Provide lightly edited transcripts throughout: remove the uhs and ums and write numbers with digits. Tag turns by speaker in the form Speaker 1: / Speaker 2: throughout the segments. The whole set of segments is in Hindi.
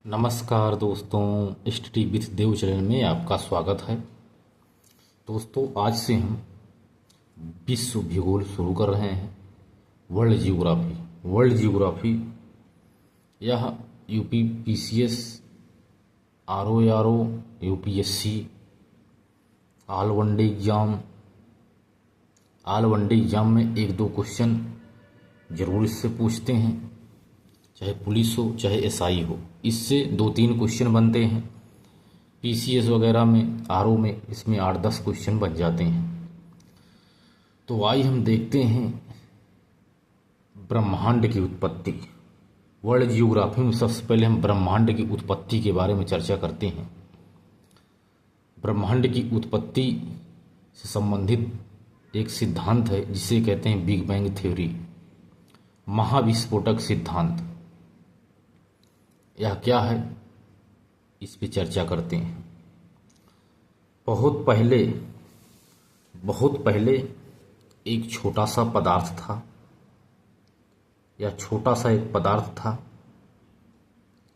Speaker 1: नमस्कार दोस्तों, स्टडी विथ देव चैनल में आपका स्वागत है। दोस्तों, आज से हम विश्व भूगोल शुरू कर रहे हैं। वर्ल्ड जियोग्राफी यह UP PCS, RO, UPSC, all one day exam में एक दो क्वेश्चन जरूर इससे पूछते हैं, चाहे पुलिस हो चाहे एसआई हो। इससे 2-3 क्वेश्चन बनते हैं। पीसीएस वगैरह में, आरओ में इसमें 8-10 क्वेश्चन बन जाते हैं। तो आइए हम देखते हैं ब्रह्मांड की उत्पत्ति। वर्ल्ड जियोग्राफी में सबसे पहले हम ब्रह्मांड की उत्पत्ति के बारे में चर्चा करते हैं। ब्रह्मांड की उत्पत्ति से संबंधित एक सिद्धांत है जिसे कहते हैं बिग बैंग थ्योरी, महाविस्फोटक सिद्धांत। यह क्या है, इस पे चर्चा करते हैं। बहुत पहले एक छोटा सा पदार्थ था, या छोटा सा एक पदार्थ था,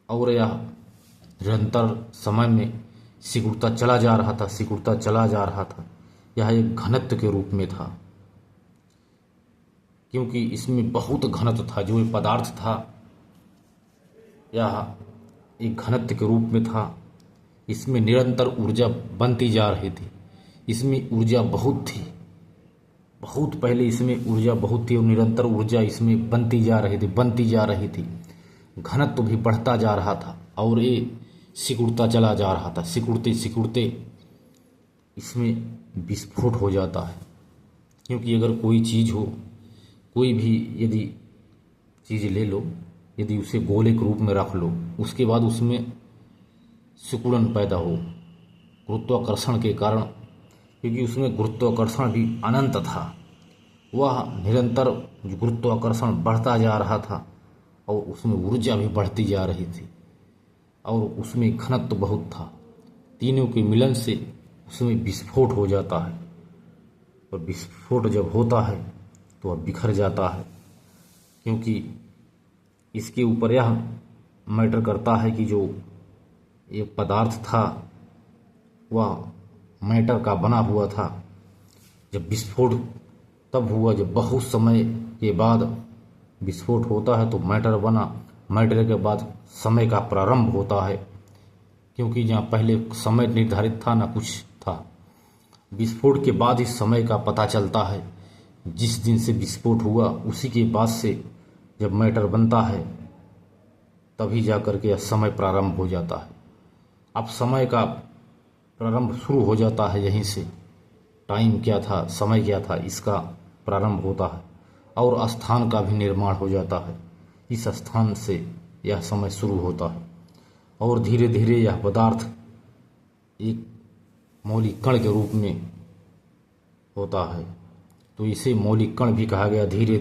Speaker 1: और यह निरंतर समय में सिकुड़ता चला जा रहा था। यह एक घनत्व के रूप में था, क्योंकि इसमें बहुत घनत्व था। जो ये पदार्थ था यह एक घनत्व के रूप में था। इसमें निरंतर ऊर्जा बनती जा रही थी। इसमें ऊर्जा बहुत थी, बहुत पहले इसमें ऊर्जा बहुत थी और निरंतर ऊर्जा इसमें बनती जा रही थी। घनत्व भी बढ़ता जा रहा था और ये सिकुड़ता चला जा रहा था। सिकुड़ते इसमें विस्फोट हो जाता है। क्योंकि अगर कोई चीज़ हो, कोई भी यदि चीज़ ले लो, यदि उसे गोले के रूप में रख लो, उसके बाद उसमें सिकुड़न पैदा हो गुरुत्वाकर्षण के कारण, क्योंकि उसमें गुरुत्वाकर्षण भी अनंत था। वह निरंतर गुरुत्वाकर्षण बढ़ता जा रहा था और उसमें ऊर्जा भी बढ़ती जा रही थी और उसमें घनत्व बहुत था। तीनों के मिलन से उसमें विस्फोट हो जाता है, और विस्फोट जब होता है तो वह बिखर जाता है। क्योंकि इसके ऊपर यह मैटर करता है कि जो ये पदार्थ था वह मैटर का बना हुआ था। जब विस्फोट तब हुआ जब बहुत समय के बाद विस्फोट होता है तो मैटर बना। मैटर के बाद समय का प्रारंभ होता है, क्योंकि जहाँ पहले समय निर्धारित था ना कुछ था। विस्फोट के बाद ही समय का पता चलता है। जिस दिन से विस्फोट हुआ उसी के बाद से जब मैटर बनता है तभी जाकर के यह समय प्रारंभ हो जाता है। अब समय का प्रारंभ शुरू हो जाता है यहीं से। टाइम क्या था, समय क्या था, इसका प्रारंभ होता है और स्थान का भी निर्माण हो जाता है। इस स्थान से यह समय शुरू होता है और धीरे धीरे यह पदार्थ एक मौलिक कण के रूप में होता है। तो इसे मौलिक कण भी कहा गया। धीरे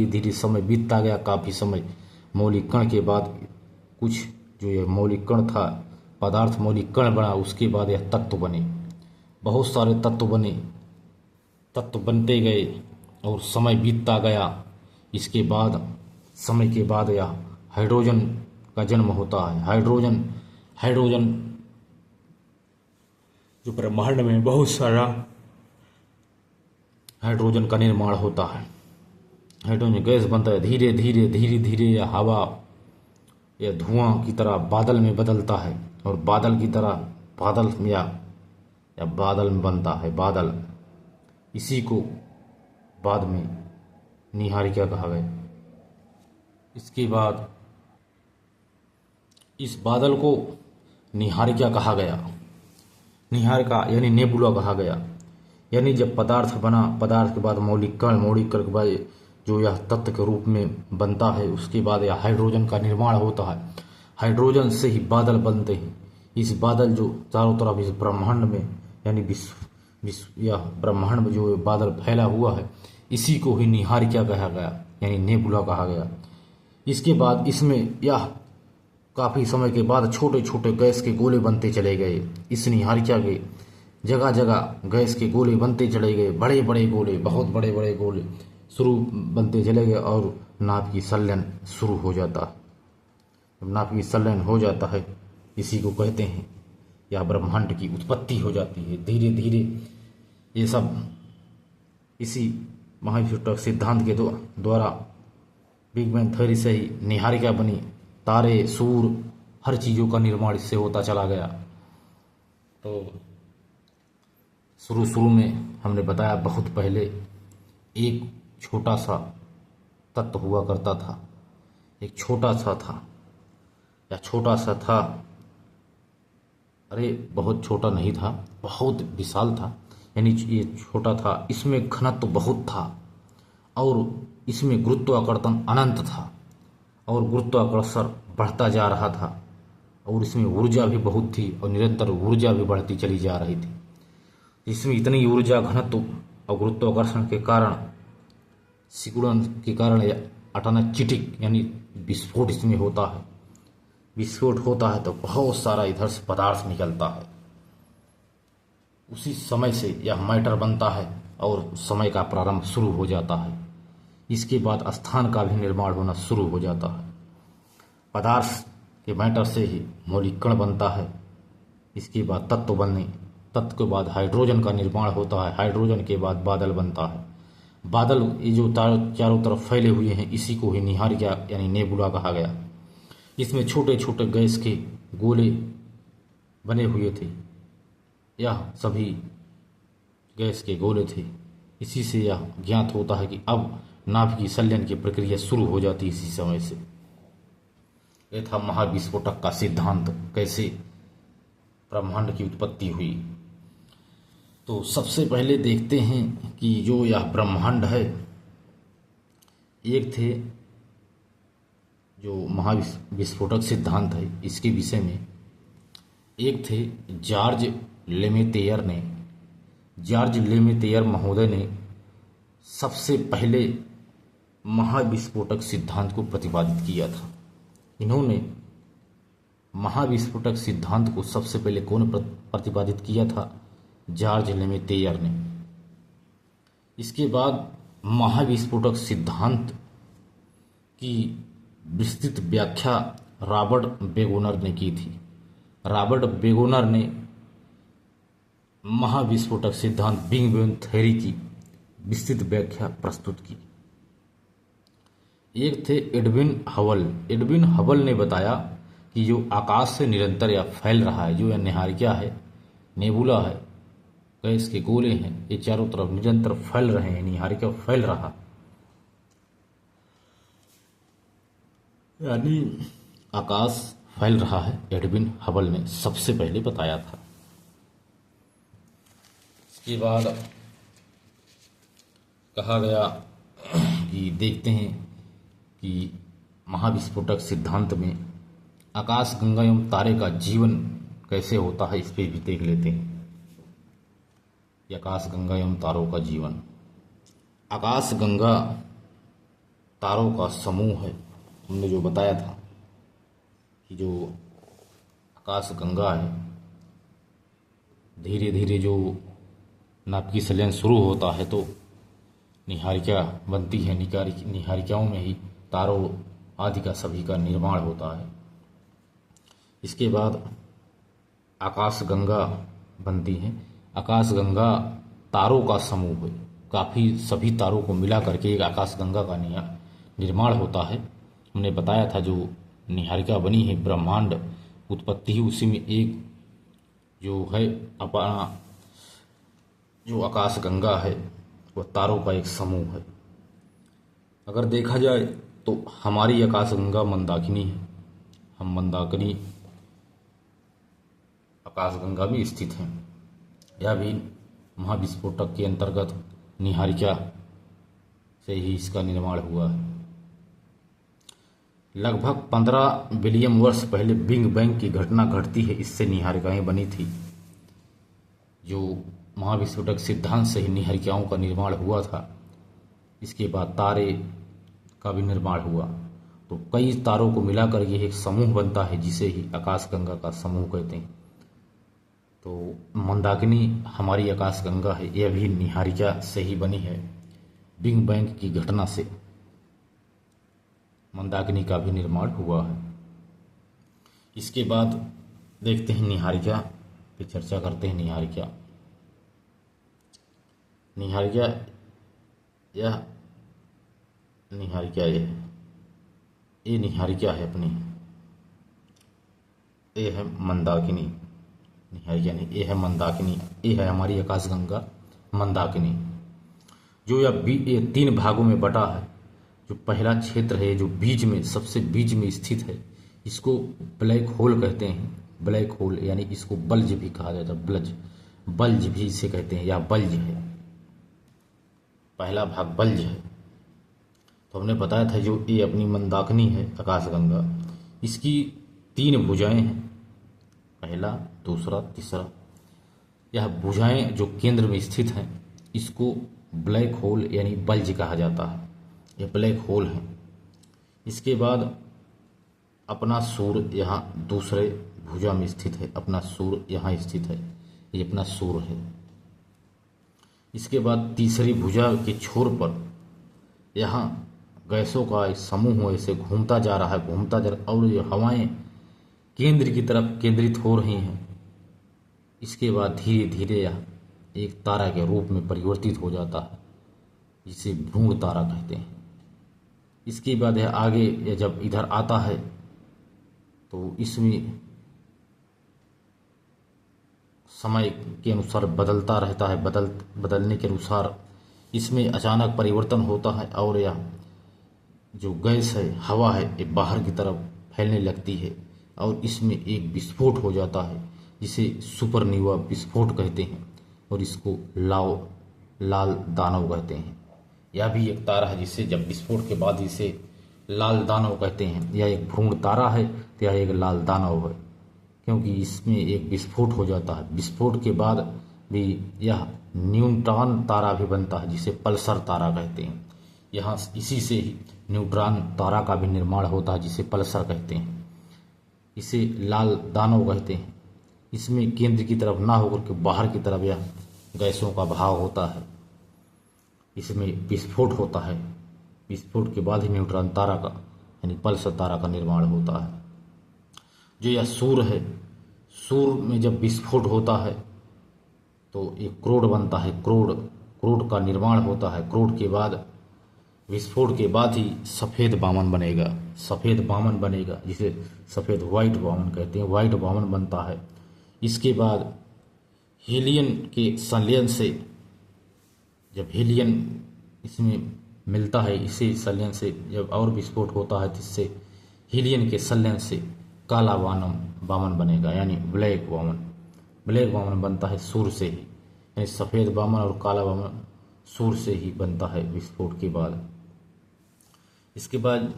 Speaker 1: धीरे समय बीतता गया। काफ़ी समय मौलिक कण के बाद कुछ जो यह मौलिक कण था, पदार्थ मौलिक कण बना। उसके बाद यह तत्व बने, बहुत सारे तत्व बने, तत्व बनते गए और समय बीतता गया। इसके बाद समय के बाद यह हाइड्रोजन का जन्म होता है। हाइड्रोजन जो ब्रह्मांड में बहुत सारा हाइड्रोजन का निर्माण होता है। हाइड्रोजन गैस बनता है। धीरे धीरे यह हवा या धुआं की तरह बादल में बदलता है और बादल की तरह बादल में बनता है बादल। इसी को बाद में नीहारिका कहा गया। इसके बाद इस बादल को नीहारिका कहा गया। नीहारिका यानी नेबुला कहा गया। यानी जब पदार्थ बना, पदार्थ के बाद मौलिक कण के बाद जो यह तत्व के रूप में बनता है, उसके बाद यह हाइड्रोजन का निर्माण होता है। हाइड्रोजन से ही बादल बनते हैं। इस बादल जो चारों तरफ इस ब्रह्मांड में यानी यह ब्रह्मांड में जो बादल फैला हुआ है, इसी को ही नीहारिका कहा गया, यानी नेबुला कहा गया। इसके बाद इसमें यह काफ़ी समय के बाद छोटे छोटे गैस के गोले बनते चले गए। इस नीहारिका के जगह जगह गैस के गोले बनते चले गए। बड़े बड़े गोले, बहुत बड़े बड़े गोले शुरू बनते चले गए और नाभ की संलयन शुरू हो जाता है। जब नाभिक संलयन हो जाता है, इसी को कहते हैं या ब्रह्मांड की उत्पत्ति हो जाती है। धीरे धीरे ये सब इसी महाविस्फोटक सिद्धांत के द्वारा बिग बैंग थ्योरी से ही निहारिका बनी। तारे, सूर्य, हर चीज़ों का निर्माण इससे होता चला गया। तो शुरू में हमने बताया, बहुत पहले एक छोटा सा तत्व हुआ करता था। एक छोटा सा था, या छोटा सा था, अरे बहुत छोटा नहीं था, बहुत विशाल था। यानी ये छोटा था, इसमें घनत्व बहुत था और इसमें गुरुत्वाकर्षण अनंत था और गुरुत्वाकर्षण बढ़ता जा रहा था और इसमें ऊर्जा भी बहुत थी और निरंतर ऊर्जा भी बढ़ती चली जा रही थी। इसमें इतनी ऊर्जा, घनत्व और गुरुत्वाकर्षण के कारण, सिकुड़न के कारण अचानक चिटिक यानी विस्फोट इसमें होता है। विस्फोट होता है तो बहुत सारा इधर से पदार्थ निकलता है। उसी समय से यह मैटर बनता है और समय का प्रारंभ शुरू हो जाता है। इसके बाद स्थान का भी निर्माण होना शुरू हो जाता है। पदार्थ के मैटर से ही मौलिक कण बनता है। इसके बाद तत्व बनने, तत्व के बाद हाइड्रोजन का निर्माण होता है। हाइड्रोजन के बाद बादल बनता है। बादल ये जो चारों तरफ फैले हुए हैं, इसी को ही निहारिका यानी नेबुला कहा गया। इसमें छोटे छोटे गैस के गोले बने हुए थे। यह सभी गैस के गोले थे। इसी से यह ज्ञात होता है कि अब नाभिकीय संलयन की प्रक्रिया शुरू हो जाती है इसी समय से। यह था महाविस्फोटक का सिद्धांत, कैसे ब्रह्मांड की उत्पत्ति हुई। तो सबसे पहले देखते हैं कि जो यह ब्रह्मांड है, एक थे जो महाविस्फोटक सिद्धांत है, इसके विषय में एक थे जॉर्ज लेमेतेयर ने। जॉर्ज लेमेतेयर महोदय ने सबसे पहले महाविस्फोटक सिद्धांत को प्रतिपादित किया था। इन्होंने महाविस्फोटक सिद्धांत को सबसे पहले कौन प्रतिपादित किया था? जॉर्ज लेमेतेयर ने। इसके बाद महाविस्फोटक सिद्धांत की विस्तृत व्याख्या रॉबर्ट बेगोनर ने की थी। रॉबर्ट बेगोनर ने महाविस्फोटक सिद्धांत बिग बैंग थ्योरी की विस्तृत व्याख्या प्रस्तुत की। एक थे एडविन हबल। एडविन हबल ने बताया कि जो आकाश से निरंतर या फैल रहा है, जो यह निहारिका है, नेबुला है, गैस के गोले हैं, ये चारों तरफ निरंतर फैल रहे हैं। निहारिका फैल रहा, यानी आकाश फैल रहा है। एडविन हबल ने सबसे पहले बताया था। इसके बाद कहा गया कि देखते हैं कि महाविस्फोटक सिद्धांत में आकाश गंगा एवं तारे का जीवन कैसे होता है, इस पर भी देख लेते हैं। आकाश गंगा एवं तारों का जीवन। आकाश गंगा तारों का समूह है। हमने जो बताया था कि जो आकाश गंगा है, धीरे धीरे जो नाभिकीय संलयन शुरू होता है तो निहारिका बनती है। निहारिकाओं में ही तारों आदि का सभी का निर्माण होता है। इसके बाद आकाश गंगा बनती है। आकाश गंगा तारों का समूह है। काफ़ी सभी तारों को मिला करके एक आकाश गंगा का निर्माण होता है। हमने बताया था जो निहारिका बनी है, ब्रह्मांड उत्पत्ति ही उसी में एक जो है अपना जो आकाश गंगा है, वह तारों का एक समूह है। अगर देखा जाए तो हमारी आकाश गंगा मंदाकिनी है। हम मंदाकिनी आकाश गंगा में स्थित हैं। यह भी महाविस्फोटक के अंतर्गत निहारिका से ही इसका निर्माण हुआ है। लगभग 15 बिलियन वर्ष पहले बिग बैंग की घटना घटती है, इससे निहारिकाएं बनी थी। जो महाविस्फोटक सिद्धांत से ही निहारिकाओं का निर्माण हुआ था। इसके बाद तारे का भी निर्माण हुआ, तो कई तारों को मिलाकर ये एक समूह बनता है, जिसे ही आकाश गंगा का समूह कहते हैं। तो मंदाकिनी हमारी आकाश गंगा है, यह भी निहारिका से ही बनी है। बिग बैंग की घटना से मंदाकिनी का भी निर्माण हुआ है। इसके बाद देखते हैं निहारिका पे चर्चा करते हैं। निहारिका निहारिका यह निहारिका ये निहारिका है अपनी, ये है मंदाकिनी। निहारिका नहीं, ये है मंदाकिनी, ये है हमारी आकाशगंगा मंदाकिनी। जो ये 3 भागों में बटा है। जो पहला क्षेत्र है जो बीच में, सबसे बीच में स्थित है, इसको ब्लैक होल कहते हैं। ब्लैक होल यानी इसको बल्ज भी कहा जाता है, बल्ज भी इसे कहते हैं, या बल्ज है। पहला भाग बल्ज है। तो हमने बताया था जो ये अपनी मंदाकिनी है आकाशगंगा, इसकी 3 भुजाएं हैं, पहला, दूसरा, तीसरा। यह भुजाएं जो केंद्र में स्थित हैं, इसको ब्लैक होल यानी बल्ज कहा जाता है। यह ब्लैक होल है। इसके बाद अपना सूर्य यहाँ दूसरे भुजा में स्थित है, अपना सूर्य यहाँ स्थित है, ये अपना सूर्य है। इसके बाद तीसरी भुजा के छोर पर यहाँ गैसों का एक समूह ऐसे घूमता जा रहा है, और ये हवाएं केंद्र की तरफ केंद्रित हो रही हैं। इसके बाद धीरे धीरे यह एक तारा के रूप में परिवर्तित हो जाता है, जिसे भ्रूण तारा कहते हैं। इसके बाद यह आगे या जब इधर आता है तो इसमें समय के अनुसार बदलता रहता है, बदलने के अनुसार इसमें अचानक परिवर्तन होता है, और यह जो गैस है, हवा है, ये बाहर की तरफ फैलने लगती है, और इसमें एक विस्फोट हो जाता है, जिसे सुपरनोवा विस्फोट कहते हैं, और इसको लाल दानव कहते हैं। यह भी एक तारा है जिससे जब विस्फोट के बाद इसे लाल दानव कहते हैं। यह एक भ्रूण तारा है, तो यह एक लाल दानव है, क्योंकि इसमें एक विस्फोट हो जाता है। विस्फोट के बाद भी यह न्यूट्रॉन तारा भी बनता है, जिसे पल्सर तारा कहते हैं। यहाँ इसी से ही न्यूट्रॉन तारा का भी निर्माण होता है, जिसे पल्सर कहते हैं। इसे लाल दानव कहते हैं। इसमें केंद्र की तरफ ना होकर के बाहर की तरफ यह गैसों का बहाव होता है। इसमें विस्फोट होता है, विस्फोट के बाद ही न्यूट्रॉन तारा का यानी पल्सर तारा का निर्माण होता है। जो यह सूर्य है, सूर्य में जब विस्फोट होता है तो एक क्रोड बनता है, क्रोड का निर्माण होता है। क्रोड के बाद, विस्फोट के बाद ही सफ़ेद वामन बनेगा, जिसे सफ़ेद व्हाइट वामन कहते हैं। व्हाइट वामन बनता है। इसके बाद हीलियम के संलयन से, जब हीलियम इसमें मिलता है, इसी संलयन से जब और विस्फोट होता है, जिससे हीलियम के संलयन से काला वामन बनेगा, यानी ब्लैक वामन बनता है सूर्य से ही। यानी सफ़ेद वामन और काला वामन सूर्य से ही बनता है विस्फोट के बाद। इसके बाद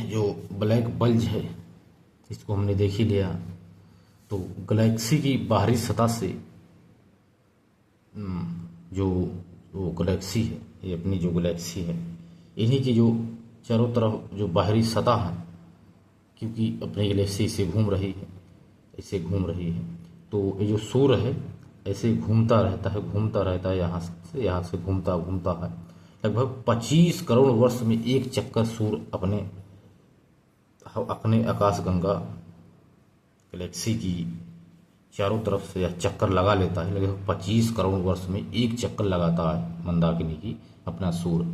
Speaker 1: जो ब्लैक बल्ज है, इसको हमने देख ही लिया। तो गैलेक्सी की बाहरी सतह से जो गैलेक्सी है, ये अपनी जो गैलेक्सी है, इन्हीं की जो चारों तरफ जो बाहरी सतह है, क्योंकि अपनी गैलेक्सी से घूम रही है, ऐसे घूम रही है, तो ये जो सूर्य है ऐसे घूमता रहता है, यहाँ से घूमता है। लगभग 25 करोड़ वर्ष में एक चक्कर सूर्य अपने आकाशगंगा गैलेक्सी की चारों तरफ से यह चक्कर लगा लेता है। लगभग 25 करोड़ वर्ष में एक चक्कर लगाता है मंदाकिनी की अपना सूर्य।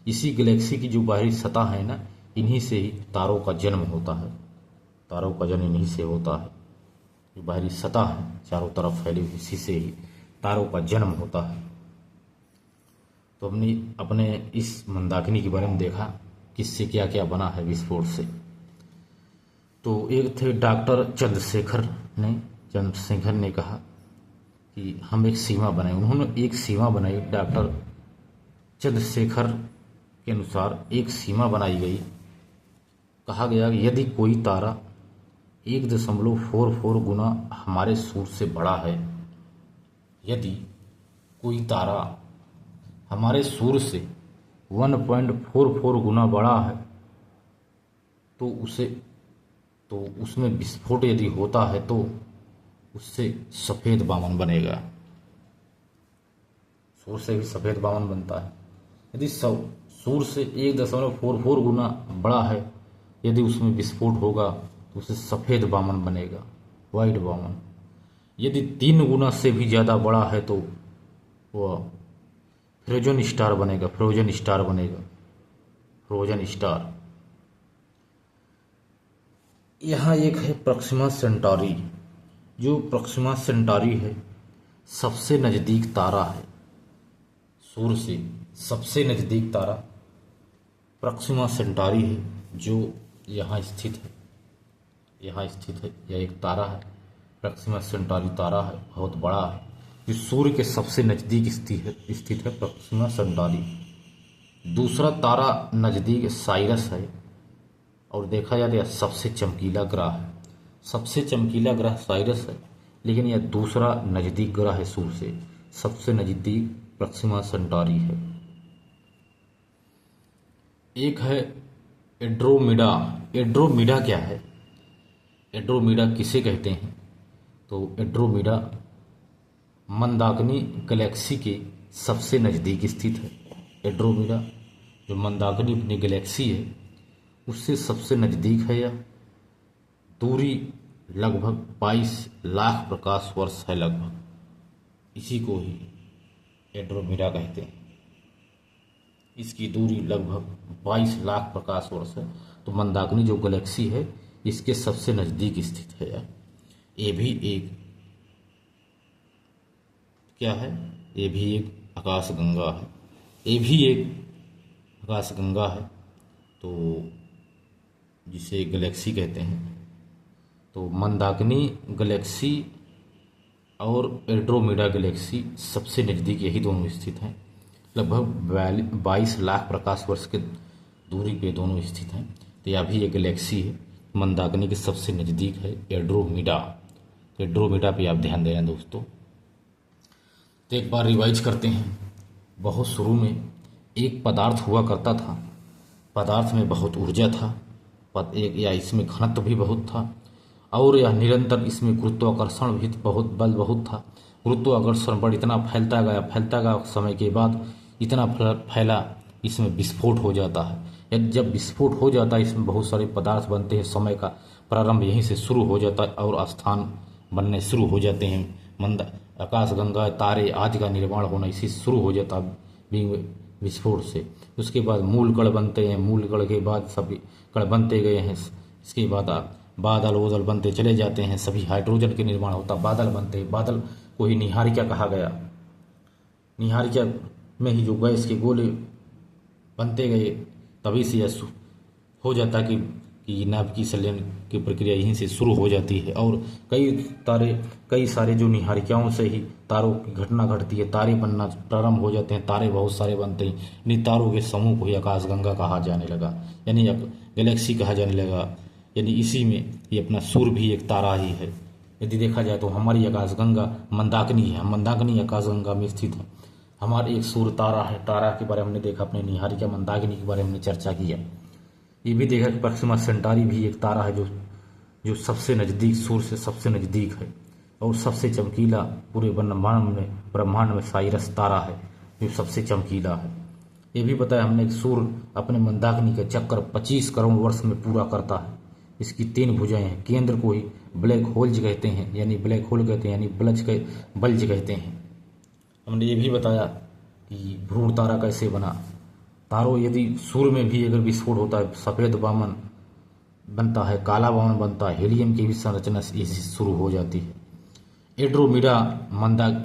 Speaker 1: इसी गैलेक्सी की जो बाहरी सतह है ना, इन्हीं से ही तारों का जन्म होता है। तारों का जन्म इन्हीं से होता है। जो बाहरी सतह है चारों तरफ फैली हुई, इसी से ही तारों का जन्म होता है। तो हमने अपने इस मंदाकिनी के बारे में देखा, किससे क्या क्या बना है विस्फोट से। तो एक थे डॉक्टर चंद्रशेखर ने कहा कि हम एक सीमा बनाए। उन्होंने एक सीमा बनाई, डॉक्टर चंद्रशेखर के अनुसार एक सीमा बनाई गई। कहा गया कि यदि कोई तारा 1.44 गुना हमारे सूर्य से बड़ा है, यदि कोई तारा हमारे सूर्य से 1.44 गुना बड़ा है, तो उसमें विस्फोट यदि होता है तो उससे सफ़ेद वामन बनेगा। सूर्य से भी सफ़ेद वामन बनता है। यदि सूर्य से 1.44 गुना बड़ा है, यदि उसमें विस्फोट होगा तो उसे सफ़ेद वामन बनेगा, वाइट वामन। यदि 3 गुना से भी ज़्यादा बड़ा है तो वह फ्रोजन स्टार बनेगा, फ्रोजन स्टार बनेगा, फ्रोजन स्टार। यहाँ एक है प्रोक्सिमा सेंटारी। जो प्रोक्सिमा सेंटारी है सबसे नज़दीक तारा है सूर्य से, सबसे नज़दीक तारा प्रोक्सिमा सेंटारी है, जो यहाँ स्थित है, यहाँ स्थित है। यह एक तारा है, प्रोक्सिमा सेंटारी तारा है, बहुत बड़ा है, जो सूर्य के सबसे नज़दीक स्थित है प्रोक्सिमा सेंटारी। दूसरा तारा नज़दीक साइरस है, और देखा जाए तो यह सबसे चमकीला ग्रह है। सबसे चमकीला ग्रह साइरस है, लेकिन यह दूसरा नज़दीक ग्रह है सूर्य से, सबसे नज़दीक प्रोक्सिमा सेंटारी है। एक है एंड्रोमेडा। एंड्रोमेडा क्या है? एंड्रोमेडा किसे कहते हैं? तो एंड्रोमेडा मंदाकिनी गैलेक्सी के सबसे नज़दीक स्थित है। एंड्रोमेडा जो मंदाकिनी अपनी गैलेक्सी है उससे सबसे नज़दीक है। यह दूरी लगभग 22 लाख प्रकाश वर्ष है लगभग, इसी को ही एंड्रोमेडा कहते हैं। इसकी दूरी लगभग 22 लाख प्रकाश वर्ष है। तो मंदाकिनी जो गैलेक्सी है इसके सबसे नज़दीक स्थित है यह। ये भी एक क्या है? ये भी एक आकाशगंगा है, ये भी एक आकाशगंगा है, तो जिसे गैलेक्सी कहते हैं। तो मंदाकिनी गैलेक्सी और एंड्रोमेडा गैलेक्सी सबसे नज़दीक यही दोनों स्थित हैं, लगभग 22 लाख प्रकाश वर्ष के दूरी पे दोनों स्थित हैं। तो यह भी एक गैलेक्सी है, मंदाकिनी के सबसे नज़दीक है एंड्रोमेडा। तो एंड्रोमेडा पे आप ध्यान देना दोस्तों। तो एक बार रिवाइज करते हैं। बहुत शुरू में एक पदार्थ हुआ करता था, पदार्थ में बहुत ऊर्जा था, या इसमें घनत्व भी बहुत था, और यह निरंतर इसमें गुरुत्वाकर्षण भी बहुत बल बहुत था। गुरुत्वाकर्षण बल इतना फैलता गया समय के बाद इतना फैला इसमें विस्फोट हो जाता है। यदि जब विस्फोट हो जाता है इसमें बहुत सारे पदार्थ बनते हैं, समय का प्रारंभ यहीं से शुरू हो जाता है और स्थान बनने शुरू हो जाते हैं। आकाशगंगा, तारे आदि का निर्माण होना इसी से शुरू हो जाता है विस्फोट से। उसके बाद मूल कण बनते हैं, मूल कण के बाद सभी कण बनते गए हैं। इसके बाद बादल वोदल बनते चले जाते हैं, सभी हाइड्रोजन के निर्माण होता, बादल बनते हैं। बादल को ही निहारिका कहा गया। निहारिका में ही जो गैस के गोले बनते गए, तभी से यह हो जाता कि नाभिकीय संलयन की प्रक्रिया यहीं से शुरू हो जाती है। और कई सारे जो निहारिकाओं से ही तारों की घटना घटती है, तारे बनना प्रारंभ हो जाते हैं, तारे बहुत सारे बनते हैं। इन तारों के समूह को ही आकाशगंगा कहा जाने लगा, यानी गैलेक्सी कहा जाने लगा। यानी इसी में ये अपना सूर्य भी एक तारा ही है। यदि देखा जाए तो हमारी आकाशगंगा मंदाकिनी है, मंदाकिनी आकाशगंगा में स्थित है। हमारा एक सूर्य तारा है, तारा के बारे में हमने देखा, अपने निहारिका मंदाकिनी के बारे में हमने चर्चा किया। ये भी देखा कि प्रोक्सिमा सेंटारी भी एक तारा है जो सबसे नज़दीक, सूर्य से सबसे नज़दीक है, और सबसे चमकीला पूरे ब्रह्मांड में साइरस तारा है जो सबसे चमकीला है। ये भी बताया हमने कि सूर्य अपने मंदाकिनी का चक्कर 25 करोड़ वर्ष में पूरा करता है। इसकी 3 भुजाएं हैं, केंद्र को ही ब्लैक होल्स कहते हैं, यानी ब्लैक होल कहते हैं, यानी बल्ज कहते हैं। हमने ये भी बताया कि भ्रूण तारा कैसे बना। तारों यदि सूर्य में भी अगर विस्फोट होता है, सफ़ेद वामन बनता है, काला वामन बनता है, हीलियम की भी संरचना इसी शुरू हो जाती है। एंड्रोमेडा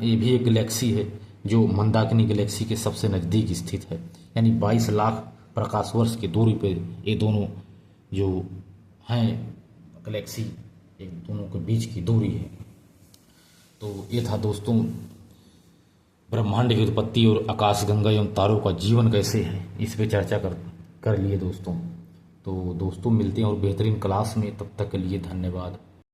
Speaker 1: ये भी एक गैलेक्सी है जो मंदाकिनी गैलेक्सी के सबसे नज़दीक स्थित है, यानी 22 लाख प्रकाश वर्ष की दूरी पर ये दोनों जो हैं गैलेक्सी, एक दोनों के बीच की दूरी है। तो ये था दोस्तों ब्रह्मांड की उत्पत्ति और आकाशगंगा एवं तारों का जीवन कैसे है, इस पे चर्चा कर लिए दोस्तों। तो दोस्तों मिलते हैं और बेहतरीन क्लास में, तब तक के लिए धन्यवाद।